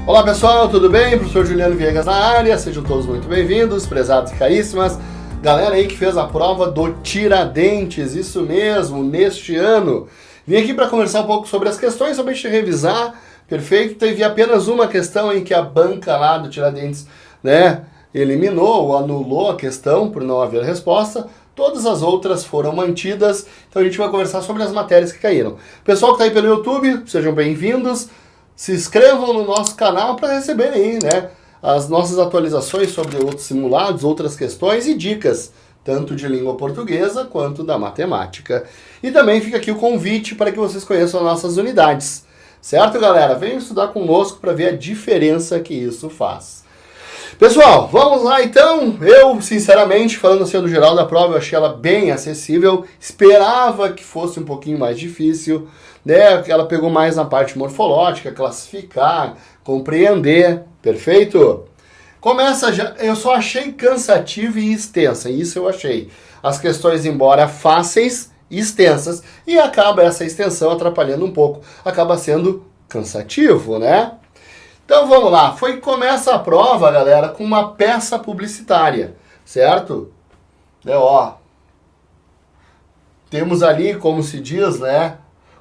Olá pessoal, tudo bem? Professor Juliano Viegas na área, sejam todos muito bem-vindos, prezados e caríssimas. Galera aí que fez a prova do Tiradentes, isso mesmo, neste ano. Vim aqui para conversar um pouco sobre as questões, sobre a gente revisar, perfeito? Teve apenas uma questão em que a banca lá do Tiradentes, eliminou ou anulou a questão por não haver resposta. Todas as outras foram mantidas, então a gente vai conversar sobre as matérias que caíram. Pessoal que está aí pelo YouTube, sejam bem-vindos. Se inscrevam no nosso canal para receberem aí, as nossas atualizações sobre outros simulados, outras questões e dicas, tanto de língua portuguesa quanto da matemática. E também fica aqui o convite para que vocês conheçam as nossas unidades. Certo, galera? Venham estudar conosco para ver a diferença que isso faz. Pessoal, vamos lá então. Eu, sinceramente, falando assim do geral da prova, eu achei ela bem acessível. Esperava que fosse um pouquinho mais difícil, Ela pegou mais na parte morfológica, classificar, compreender, perfeito? Começa já, eu só achei cansativa e extensa, isso eu achei. As questões, embora fáceis, extensas, e acaba essa extensão atrapalhando um pouco, acaba sendo cansativo, Então vamos lá, começa a prova, galera, com uma peça publicitária, certo? Temos ali, como se diz,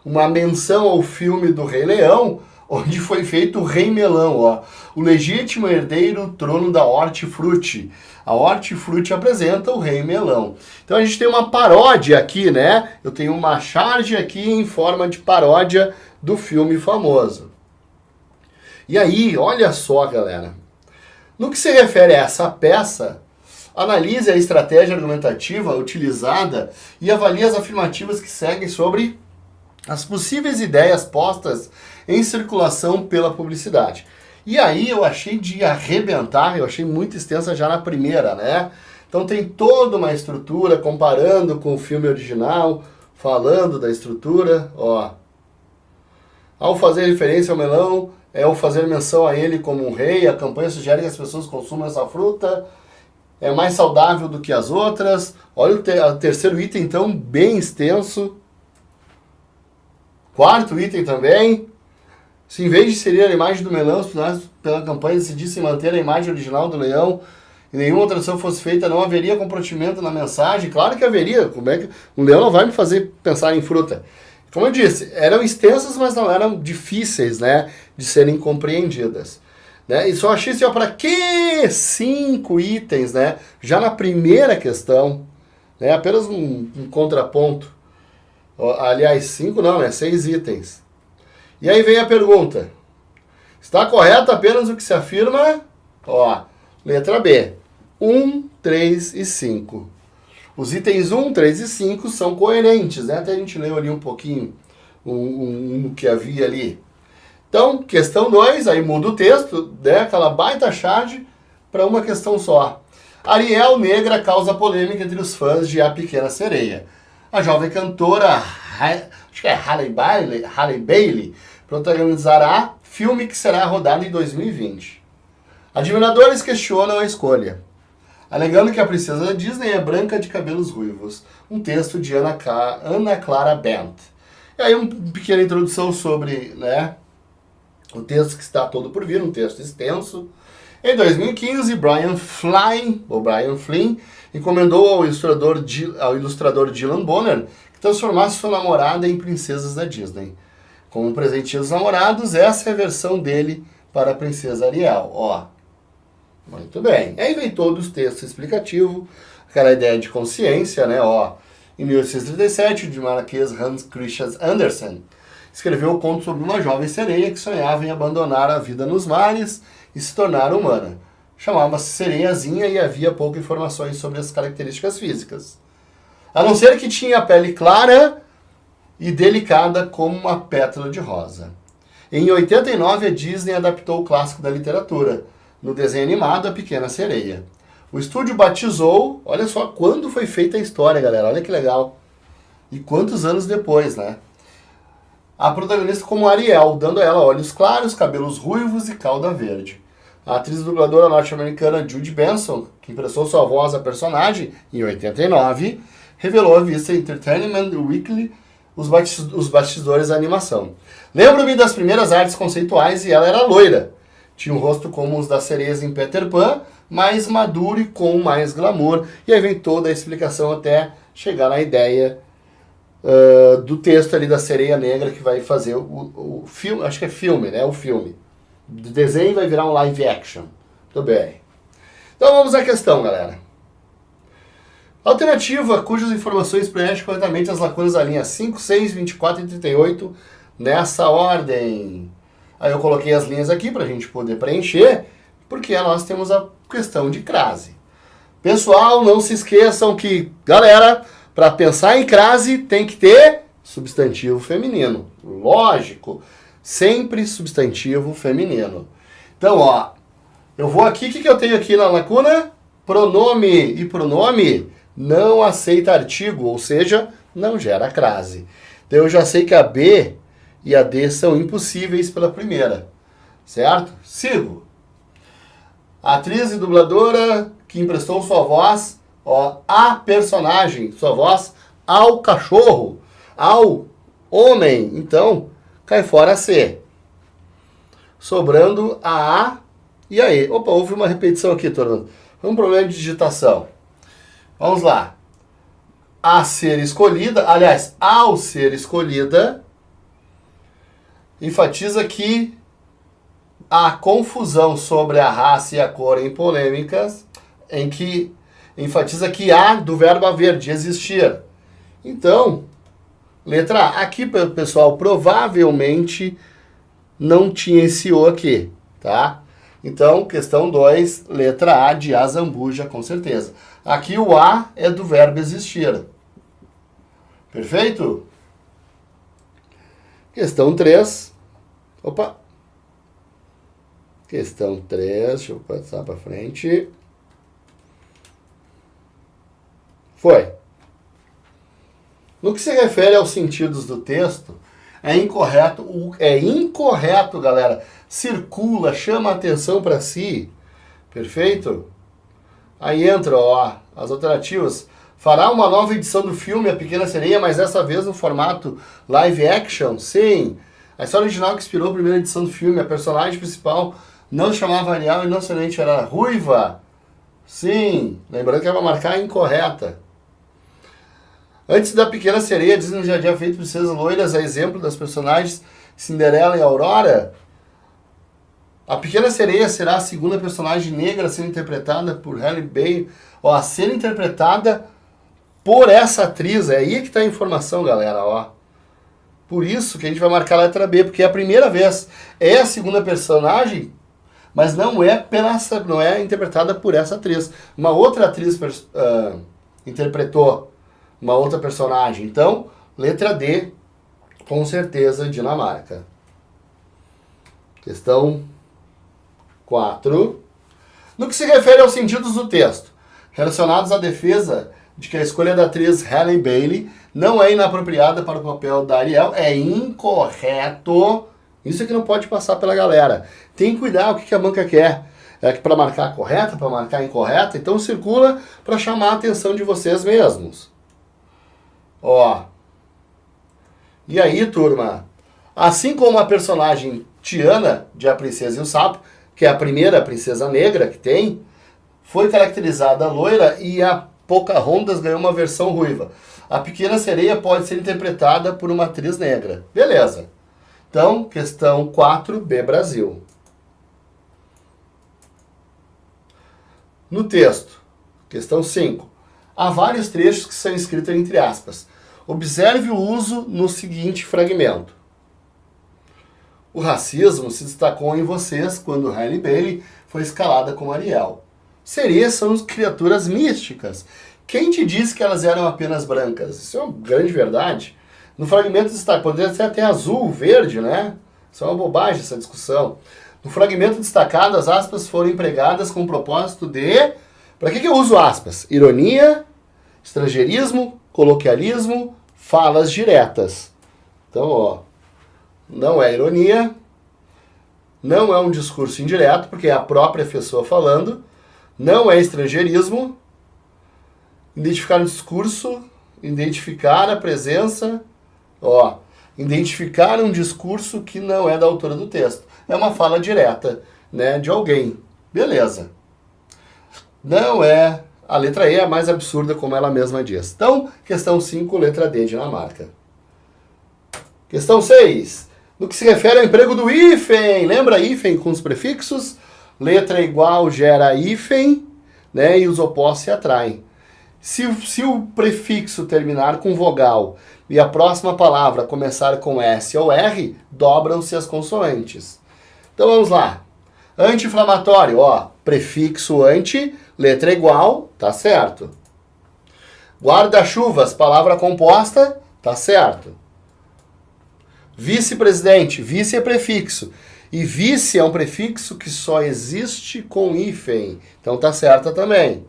uma menção ao filme do Rei Leão, onde foi feito o Rei Melão, o legítimo herdeiro trono da Hortifruti. A Hortifruti apresenta o Rei Melão. Então a gente tem uma paródia aqui, Eu tenho uma charge aqui em forma de paródia do filme famoso. E aí, olha só, galera. No que se refere a essa peça, analise a estratégia argumentativa utilizada e avalie as afirmativas que seguem sobre as possíveis ideias postas em circulação pela publicidade. E aí eu achei de arrebentar, eu achei muito extensa já na primeira, Então tem toda uma estrutura comparando com o filme original, falando da estrutura, Ao fazer referência ao melão, ao fazer menção a ele como um rei, a campanha sugere que as pessoas consumam essa fruta, é mais saudável do que as outras. Olha o terceiro item, então, bem extenso. Quarto item também. Se em vez de inserir a imagem do melão, os personagens pela campanha decidissem manter a imagem original do leão e nenhuma alteração fosse feita, não haveria comprometimento na mensagem? Claro que haveria. Como é que um leão não vai me fazer pensar em fruta? Como eu disse, eram extensas, mas não eram difíceis, de serem compreendidas. E só achei assim, para que 5 itens, Já na primeira questão, apenas um contraponto. Aliás, 5 não, 6 itens. E aí vem a pergunta. Está correto apenas o que se afirma? Letra B. 1, 3 e 5. Os itens 1, 3 e 5 são coerentes, Até a gente leu ali um pouquinho o que havia ali. Então, questão 2, aí muda o texto, aquela baita charge para uma questão só. Ariel negra causa polêmica entre os fãs de A Pequena Sereia. A jovem cantora, acho que é Halle Bailey, protagonizará filme que será rodado em 2020. Admiradores questionam a escolha, alegando que a princesa da Disney é branca de cabelos ruivos. Um texto de Ana Clara Bent. E aí uma pequena introdução sobre o texto que está todo por vir, um texto extenso. Em 2015, Brian Flynn encomendou ao ilustrador Dylan Bonner que transformasse sua namorada em princesas da Disney. Como presentinho dos namorados, essa é a versão dele para a princesa Ariel. Muito bem. Aí vem todo o texto explicativo, aquela ideia de consciência, Em 1837, o dinamarquês Hans Christian Andersen escreveu o conto sobre uma jovem sereia que sonhava em abandonar a vida nos mares e se tornar humana. Chamava-se Sereiazinha e havia poucas informações sobre as características físicas. A não ser que tinha a pele clara e delicada como uma pétala de rosa. Em 89, a Disney adaptou o clássico da literatura, no desenho animado A Pequena Sereia. O estúdio batizou, olha só quando foi feita a história, galera, olha que legal. E quantos anos depois, A protagonista como Ariel, dando a ela olhos claros, cabelos ruivos e cauda verde. A atriz e dubladora norte-americana Judy Benson, que emprestou sua voz à personagem em 89, revelou à revista Entertainment Weekly os bastidores da animação. Lembro-me das primeiras artes conceituais e ela era loira. Tinha um rosto como os das sereias em Peter Pan, mais maduro e com mais glamour. E aí vem toda a explicação até chegar na ideia do texto ali da Sereia Negra, que vai fazer o filme, acho que é filme, né? O filme. Do desenho vai virar um live action. Tudo bem. Então vamos à questão, galera. Alternativa cujas informações preenchem corretamente as lacunas da linha 5, 6, 24 e 38 nessa ordem. Aí eu coloquei as linhas aqui para a gente poder preencher, porque nós temos a questão de crase. Pessoal, não se esqueçam que, galera, para pensar em crase tem que ter substantivo feminino. Lógico, sempre substantivo feminino. Então, ó, eu vou aqui, o que eu tenho aqui na lacuna? Pronome. E pronome não aceita artigo, ou seja, não gera crase. Então eu já sei que a B e a D são impossíveis pela primeira, certo? Sigo. A atriz e dubladora que emprestou sua voz, ó, a personagem, sua voz ao cachorro, ao homem. Então, cai fora a C. Sobrando a A e a E. Opa, houve uma repetição aqui, turma. Foi um problema de digitação. Vamos lá. A ser escolhida, aliás, ao ser escolhida, enfatiza que a confusão sobre a raça e a cor em polêmicas, em que enfatiza que há do verbo haver, de existir. Então, letra A. Aqui, pessoal, provavelmente não tinha esse O aqui, tá? Então, questão 2, letra A de azambuja, com certeza. Aqui o A é do verbo existir. Perfeito? Questão 3. Opa! Questão 3, deixa eu passar para frente. Foi. No que se refere aos sentidos do texto, é incorreto, galera. Circula, chama a atenção para si. Perfeito? Aí entra, ó, as alternativas. Fará uma nova edição do filme A Pequena Sereia, mas dessa vez no formato live action? Sim. A história original que inspirou a primeira edição do filme, a personagem principal não se chamava Ariel e não somente era ruiva? Sim. Lembrando que ela vai marcar incorreta. Antes da Pequena Sereia, Disney já tinha feito princesas loiras, a exemplo das personagens Cinderela e Aurora. A Pequena Sereia será a segunda personagem negra a ser interpretada por Halle Berry, ó, a ser interpretada por essa atriz. É aí que está a informação, galera, ó. Por isso que a gente vai marcar a letra B, porque é a primeira vez. É a segunda personagem, mas não é interpretada por essa atriz. Uma outra atriz interpretou uma outra personagem. Então, letra D, com certeza, Dinamarca. Questão 4. No que se refere aos sentidos do texto, relacionados à defesa de que a escolha da atriz Halle Bailey não é inapropriada para o papel da Ariel, é incorreto. Isso aqui não pode passar pela galera. Tem que cuidar o que a banca quer. É que para marcar correta, para marcar incorreta, então circula para chamar a atenção de vocês mesmos. Ó. E aí, turma? Assim como a personagem Tiana, de A Princesa e o Sapo, que é a primeira princesa negra que tem, foi caracterizada loira e a Pocahontas ganhou uma versão ruiva. A Pequena Sereia pode ser interpretada por uma atriz negra. Beleza. Então, questão 4B, Brasil. No texto, questão 5. Há vários trechos que são escritos entre aspas. Observe o uso no seguinte fragmento. O racismo se destacou em vocês quando Halle Bailey foi escalada como Ariel. Sereias são criaturas místicas. Quem te disse que elas eram apenas brancas? Isso é uma grande verdade. No fragmento destacado, poderia ser até azul, verde, né? Isso é uma bobagem, essa discussão. No fragmento destacado, as aspas foram empregadas com o propósito de... Para que eu uso aspas? Ironia, estrangeirismo, coloquialismo, falas diretas. Então, ó, não é ironia, não é um discurso indireto, porque é a própria pessoa falando, não é estrangeirismo, identificar o discurso, identificar a presença, identificar um discurso que não é da autora do texto. É uma fala direta. né, de alguém. Beleza. Não é... A letra E é a mais absurda, como ela mesma diz. Então, questão 5, letra D, Dinamarca. Questão 6. No que se refere ao emprego do hífen. Lembra hífen com os prefixos? Letra igual gera hífen, né, e os opostos se atraem. Se o prefixo terminar com vogal e a próxima palavra começar com S ou R, dobram-se as consoantes. Então vamos lá. Anti-inflamatório, ó, prefixo anti, letra igual, tá certo. Guarda-chuvas, palavra composta, tá certo. Vice-presidente, vice é prefixo. E vice é um prefixo que só existe com hífen. Então tá certa também.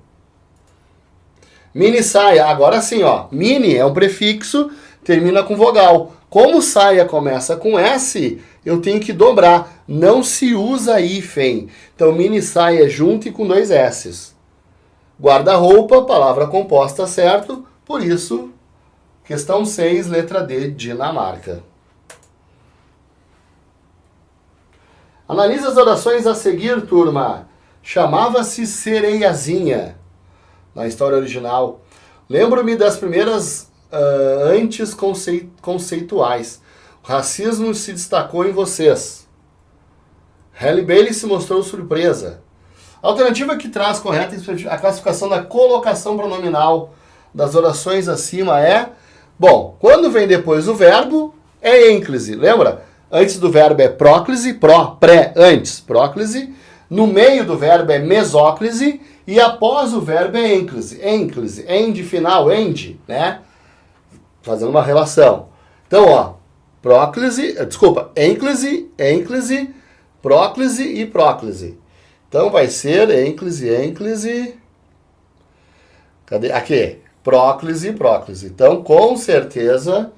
Mini saia, agora sim, ó. Mini é um prefixo, termina com vogal. Como saia começa com S, eu tenho que dobrar. Não se usa hífen. Então mini saia é junto e com 2 S's. Guarda-roupa, palavra composta, certo. Por isso, questão 6, letra D, Dinamarca. Analisa as orações a seguir, turma. Chamava-se Sereiazinha, na história original. Lembro-me das primeiras antes conceituais. O racismo se destacou em vocês. Halle Bailey se mostrou surpresa. A alternativa que traz correta a classificação da colocação pronominal das orações acima é... Bom, quando vem depois o verbo, é ênclise, lembra? Antes do verbo é próclise, pré, antes, próclise. No meio do verbo é mesóclise. E após o verbo é ênclise, end final, end, né? Fazendo uma relação. Então, ó, ênclise, próclise e próclise. Então vai ser ênclise. Cadê? Aqui, próclise. Então, com certeza,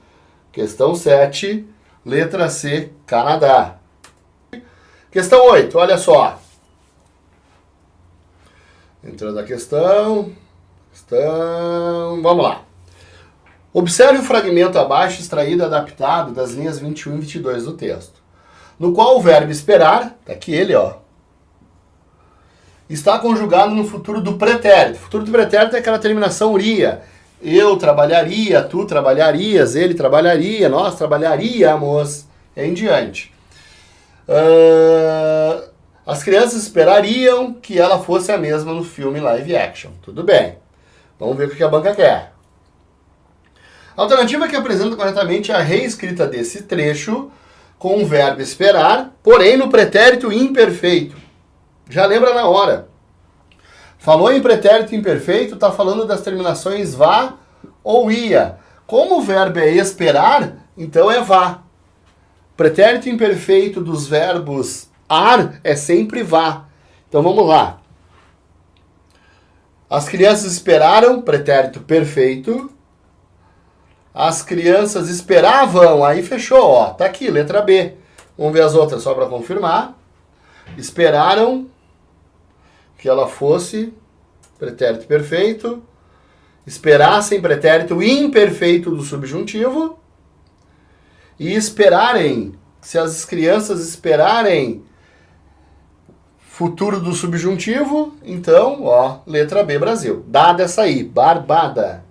questão 7, letra C, Canadá. Questão 8, olha só. Entrando a questão, vamos lá. Observe o fragmento abaixo extraído e adaptado das linhas 21 e 22 do texto, no qual o verbo esperar, tá aqui ele, ó, está conjugado no futuro do pretérito. O futuro do pretérito é aquela terminação ria. Eu trabalharia, tu trabalharias, ele trabalharia, nós trabalharíamos, e em diante. As crianças esperariam que ela fosse a mesma no filme live action. Tudo bem. Vamos ver o que a banca quer. A alternativa que apresenta corretamente é a reescrita desse trecho com o verbo esperar, porém no pretérito imperfeito. Já lembra na hora. Falou em pretérito imperfeito, está falando das terminações vá ou ia. Como o verbo é esperar, então é vá. Pretérito imperfeito dos verbos ar é sempre vá. Então vamos lá. As crianças esperaram, pretérito perfeito. As crianças esperavam, aí fechou, ó. Tá aqui, letra B. Vamos ver as outras só para confirmar. Esperaram que ela fosse, pretérito perfeito. Esperassem, pretérito imperfeito do subjuntivo. E esperarem, se as crianças esperarem, futuro do subjuntivo, então, ó, letra B, Brasil. Dada essa aí, barbada.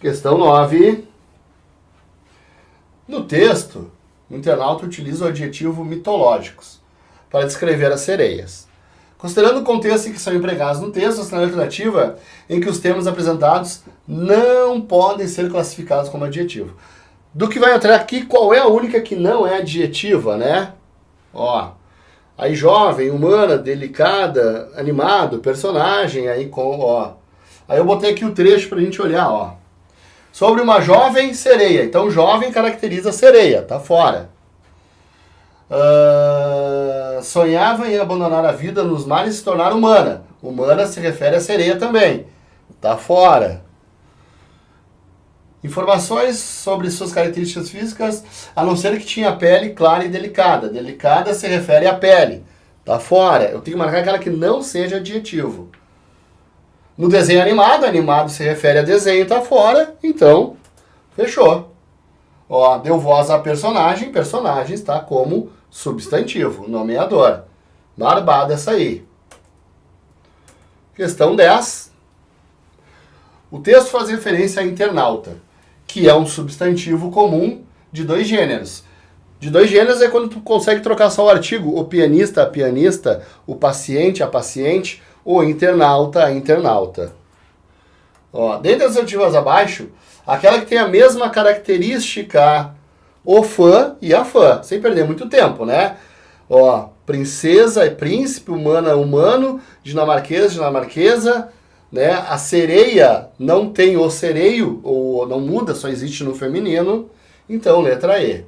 Questão 9. No texto, o internauta utiliza o adjetivo mitológicos para descrever as sereias. Considerando o contexto em que são empregados no texto, essa é a alternativa em que os termos apresentados não podem ser classificados como adjetivo. Do que vai entrar aqui, qual é a única que não é adjetiva, né? Ó, aí jovem, humana, delicada, animado, personagem, aí com, ó. Aí eu botei aqui o trecho pra gente olhar, ó. Sobre uma jovem sereia. Então, jovem caracteriza sereia, tá fora. Sonhava em abandonar a vida nos mares e se tornar humana. Humana se refere à sereia também. Tá fora. Informações sobre suas características físicas, a não ser que tinha pele clara e delicada. Delicada se refere à pele. Tá fora. Eu tenho que marcar aquela que não seja adjetivo. No desenho animado, animado se refere a desenho, tá fora. Então, fechou. Ó, deu voz a personagem, personagem está como substantivo, nomeador. Barbada essa aí. Questão 10. O texto faz referência a internauta, que é um substantivo comum de dois gêneros. De dois gêneros é quando tu consegue trocar só o artigo, o pianista, a pianista, o paciente, a paciente, o internauta, a internauta. Ó, dentre as alternativas abaixo, aquela que tem a mesma característica, o fã e a fã, sem perder muito tempo, né? Ó, princesa e príncipe, humana, humano, dinamarquesa, dinamarquesa, né? A sereia não tem o sereio, ou não muda, só existe no feminino. Então, letra E.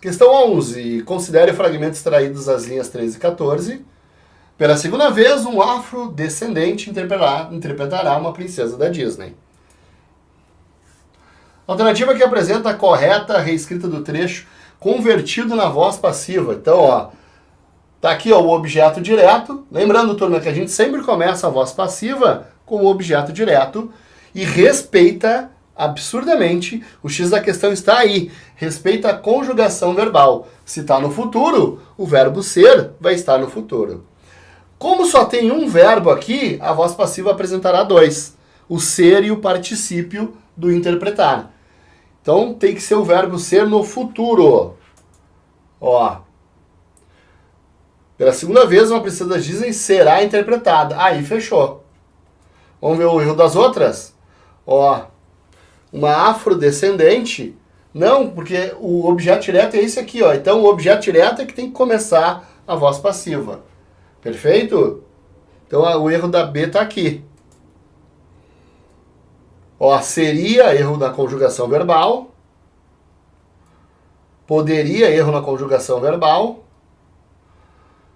Questão 11. Considere fragmentos extraídos das linhas 13 e 14. Pela segunda vez, um afrodescendente interpretará uma princesa da Disney. Alternativa que apresenta a correta reescrita do trecho convertido na voz passiva. Então, ó, tá aqui ó, o objeto direto. Lembrando, turma, que a gente sempre começa a voz passiva com o objeto direto e respeita absurdamente, o X da questão está aí, respeita a conjugação verbal. Se está no futuro, o verbo ser vai estar no futuro. Como só tem um verbo aqui, a voz passiva apresentará dois, o ser e o particípio do interpretar. Então tem que ser o verbo ser no futuro. Ó. Pela segunda vez, uma princesa da Disney será interpretada. Aí fechou. Vamos ver o erro das outras? Ó. Uma afrodescendente. Não, porque o objeto direto é esse aqui, ó. Então o objeto direto é que tem que começar a voz passiva. Perfeito? Então o erro da B está aqui. Ó, seria erro na conjugação verbal. Poderia erro na conjugação verbal.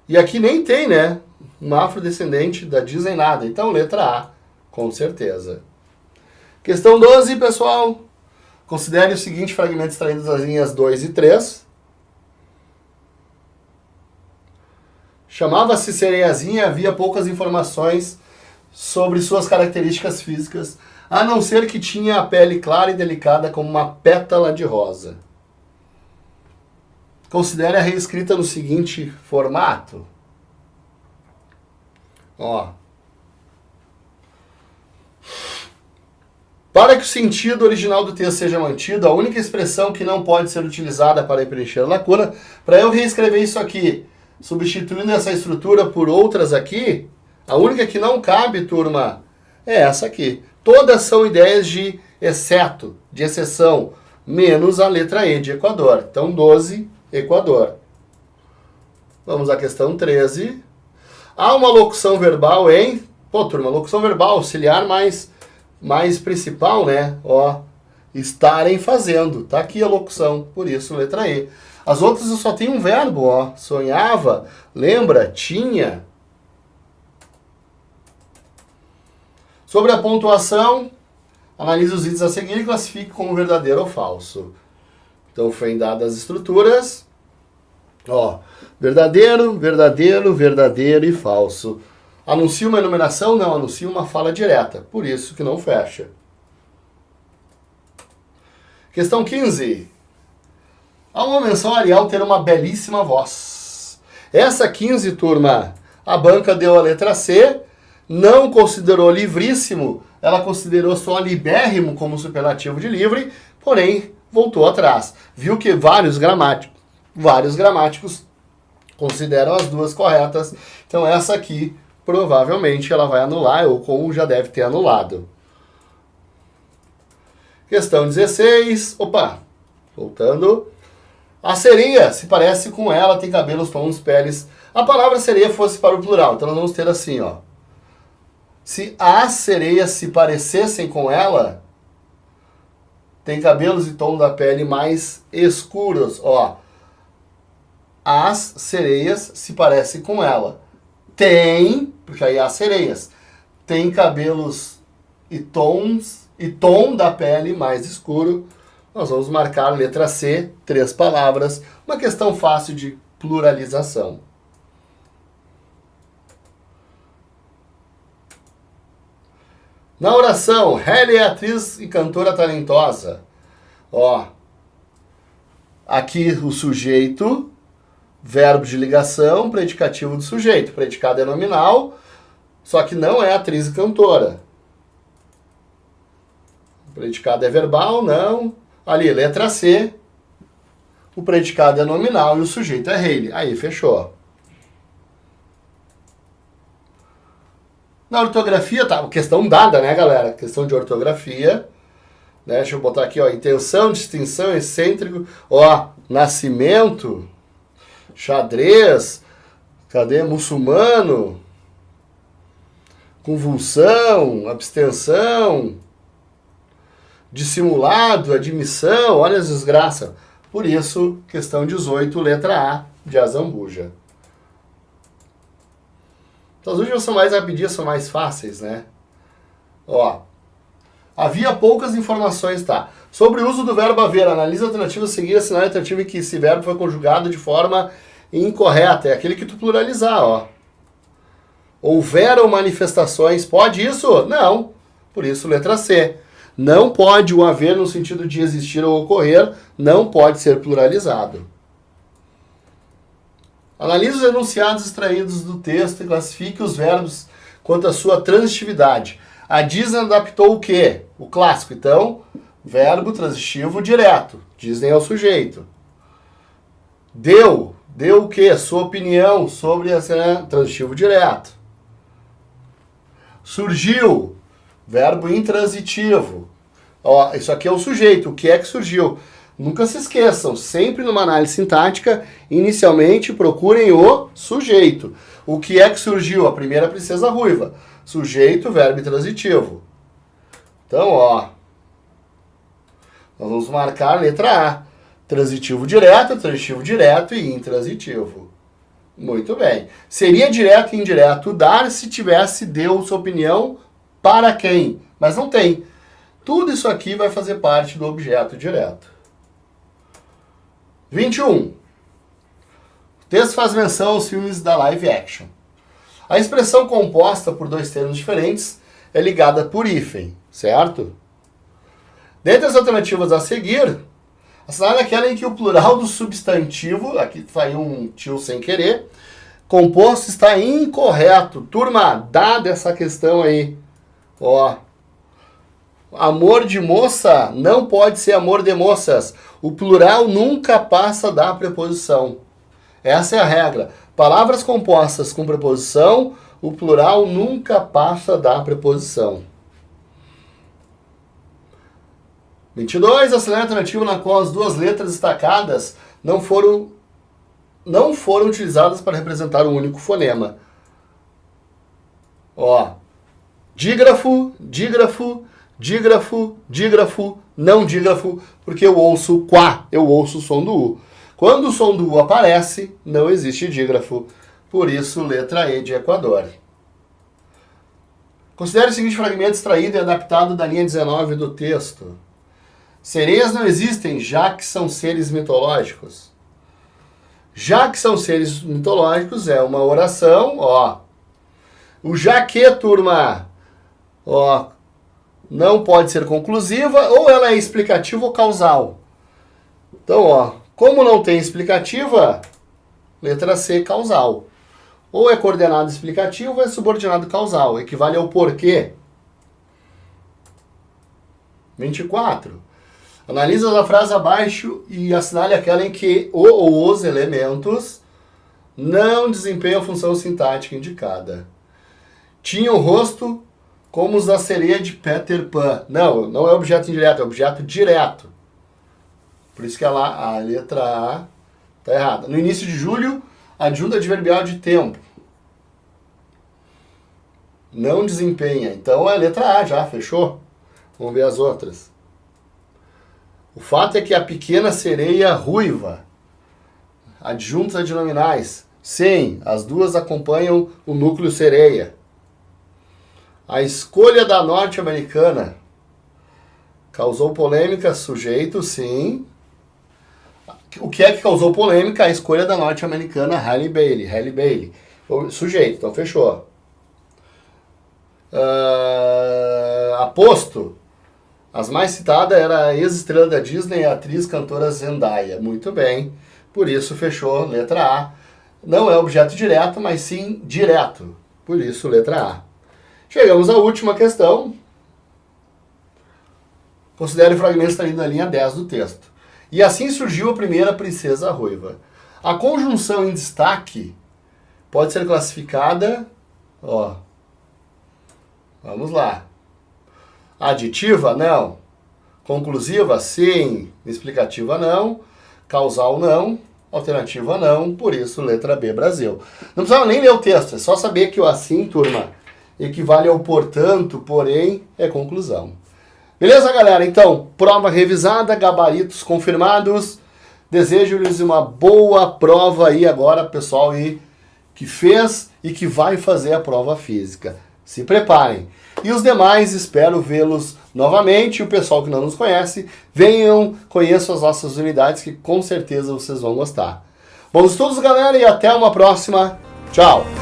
E aqui nem tem, né? Uma afrodescendente da Disney nada. Então letra A, com certeza. Questão 12, pessoal. Considere o seguinte fragmento extraído das linhas 2 e 3. Chamava-se Sereiazinha e havia poucas informações sobre suas características físicas, a não ser que tinha a pele clara e delicada como uma pétala de rosa. Considere a reescrita no seguinte formato. Ó. Para que o sentido original do texto seja mantido, a única expressão que não pode ser utilizada para preencher a lacuna, para eu reescrever isso aqui, substituindo essa estrutura por outras aqui, a única que não cabe, turma, é essa aqui. Todas são ideias de exceto, de exceção, menos a letra E de Equador. Então, 12, Equador. Vamos à questão 13. Há uma locução verbal em... Pô, turma, locução verbal, auxiliar mais principal, né? Ó, estarem fazendo. Tá aqui a locução, por isso, letra E. As outras eu só tenho um verbo, ó. Sonhava, lembra, tinha. Sobre a pontuação, analise os itens a seguir e classifique como verdadeiro ou falso. Então, foi dadas as estruturas. Ó, verdadeiro, verdadeiro, verdadeiro e falso. Anuncia uma enumeração? Não, anuncia uma fala direta. Por isso que não fecha. Questão 15. Há uma menção a Ariel ter uma belíssima voz. Essa 15, turma, a banca deu a letra C, não considerou livríssimo, ela considerou só libérrimo como superlativo de livre, porém voltou atrás. Viu que vários gramáticos consideram as duas corretas, então essa aqui provavelmente ela vai anular, ou como já deve ter anulado. Questão 16, opa, voltando. A sereia se parece com ela, tem cabelos, tons, peles. A palavra sereia fosse para o plural, então nós vamos ter assim, ó. Se as sereias se parecessem com ela, tem cabelos e tom da pele mais escuros, ó. As sereias se parecem com ela. Tem, porque aí há sereias, tem cabelos e tom da pele mais escuro. Nós vamos marcar letra C, 3 palavras, uma questão fácil de pluralização. Na oração, Hailey é atriz e cantora talentosa. Ó, aqui o sujeito, verbo de ligação, predicativo do sujeito. Predicado é nominal, só que não é atriz e cantora. O predicado é verbal, não. Ali, letra C. O predicado é nominal e o sujeito é Hailey. Aí, fechou. Na ortografia, tá, questão dada, né, galera? Questão de ortografia. Né? Deixa eu botar aqui, ó, intenção, distinção, excêntrico. Ó, nascimento, xadrez, cadê? Muçulmano, convulsão, abstenção, dissimulado, admissão, olha as desgraças. Por isso, questão 18, letra A, de Azambuja. Então, as últimas são mais rapidinhas, são mais fáceis, né? Ó, havia poucas informações, tá? Sobre o uso do verbo haver, analisa a alternativa a seguir, assinar a alternativa em que esse verbo foi conjugado de forma incorreta. É aquele que tu pluralizar, ó. Houveram manifestações, pode isso? Não. Por isso, letra C. Não pode o haver no sentido de existir ou ocorrer, não pode ser pluralizado. Analise os enunciados extraídos do texto e classifique os verbos quanto à sua transitividade. A Disney adaptou o quê? O clássico. Então, verbo transitivo direto. Disney é o sujeito. Deu o quê? Sua opinião sobre a transitivo direto. Surgiu, verbo intransitivo. Ó, isso aqui é o sujeito. O que é que surgiu? Nunca se esqueçam, sempre numa análise sintática, inicialmente procurem o sujeito. O que é que surgiu? A primeira princesa ruiva. Sujeito, verbo intransitivo. Então, ó, nós vamos marcar a letra A. Transitivo direto e intransitivo. Muito bem. Seria direto e indireto dar se tivesse deu sua opinião para quem? Mas não tem. Tudo isso aqui vai fazer parte do objeto direto. 21. O texto faz menção aos filmes da live action. A expressão composta por dois termos diferentes é ligada por hífen, certo? Dentre as alternativas a seguir, assinale aquela em que o plural do substantivo, aqui saiu um tio sem querer, composto está incorreto. Turma, dada essa questão aí, ó, amor de moça não pode ser amor de moças. O plural nunca passa da preposição. Essa é a regra. Palavras compostas com preposição, o plural nunca passa da preposição. 22. Assinale a alternativa na qual as duas letras destacadas não foram utilizadas para representar um único fonema. Ó, dígrafo, dígrafo, dígrafo, dígrafo, não dígrafo, porque eu ouço quá, eu ouço o som do U. Quando o som do U aparece, não existe dígrafo. Por isso, letra E de Equador. Considere o seguinte fragmento extraído e adaptado da linha 19 do texto. Sereias não existem, já que são seres mitológicos. Já que são seres mitológicos, é uma oração, ó. O já que, turma, ó, não pode ser conclusiva, ou ela é explicativa ou causal. Então, ó, como não tem explicativa, letra C, causal. Ou é coordenado explicativo ou é subordinado causal. Equivale ao porquê. 24. Analisa a frase abaixo e assinale aquela em que o ou os elementos não desempenham a função sintática indicada. Tinha o rosto como os da sereia de Peter Pan. Não, não é objeto indireto, é objeto direto. Por isso que a letra A está errada. No início de julho, adjunto adverbial de tempo. Não desempenha. Então é a letra A já, fechou? Vamos ver as outras. O fato é que a pequena sereia ruiva. Adjuntos adnominais. Sim, as duas acompanham o núcleo sereia. A escolha da norte-americana causou polêmica, sujeito, sim. O que é que causou polêmica? A escolha da norte-americana Halle Bailey. Sujeito, então fechou. aposto. As mais citadas era a ex-estrela da Disney e a atriz cantora Zendaya. Muito bem, por isso fechou letra A. Não é objeto direto, mas sim direto. Por isso, letra A. Chegamos à última questão. Considere o fragmento extraído da linha 10 do texto. E assim surgiu a primeira princesa ruiva. A conjunção em destaque pode ser classificada... Ó, vamos lá. Aditiva? Não. Conclusiva? Sim. Explicativa? Não. Causal? Não. Alternativa? Não. Por isso, letra B, Brasil. Não precisava nem ler o texto, é só saber que o assim, turma, equivale ao portanto, porém, é conclusão. Beleza, galera? Então, prova revisada, gabaritos confirmados. Desejo-lhes uma boa prova aí agora, pessoal aí que fez e que vai fazer a prova física. Se preparem. E os demais, espero vê-los novamente. E o pessoal que não nos conhece, venham, conheçam as nossas unidades que com certeza vocês vão gostar. Bons estudos, galera, e até uma próxima. Tchau!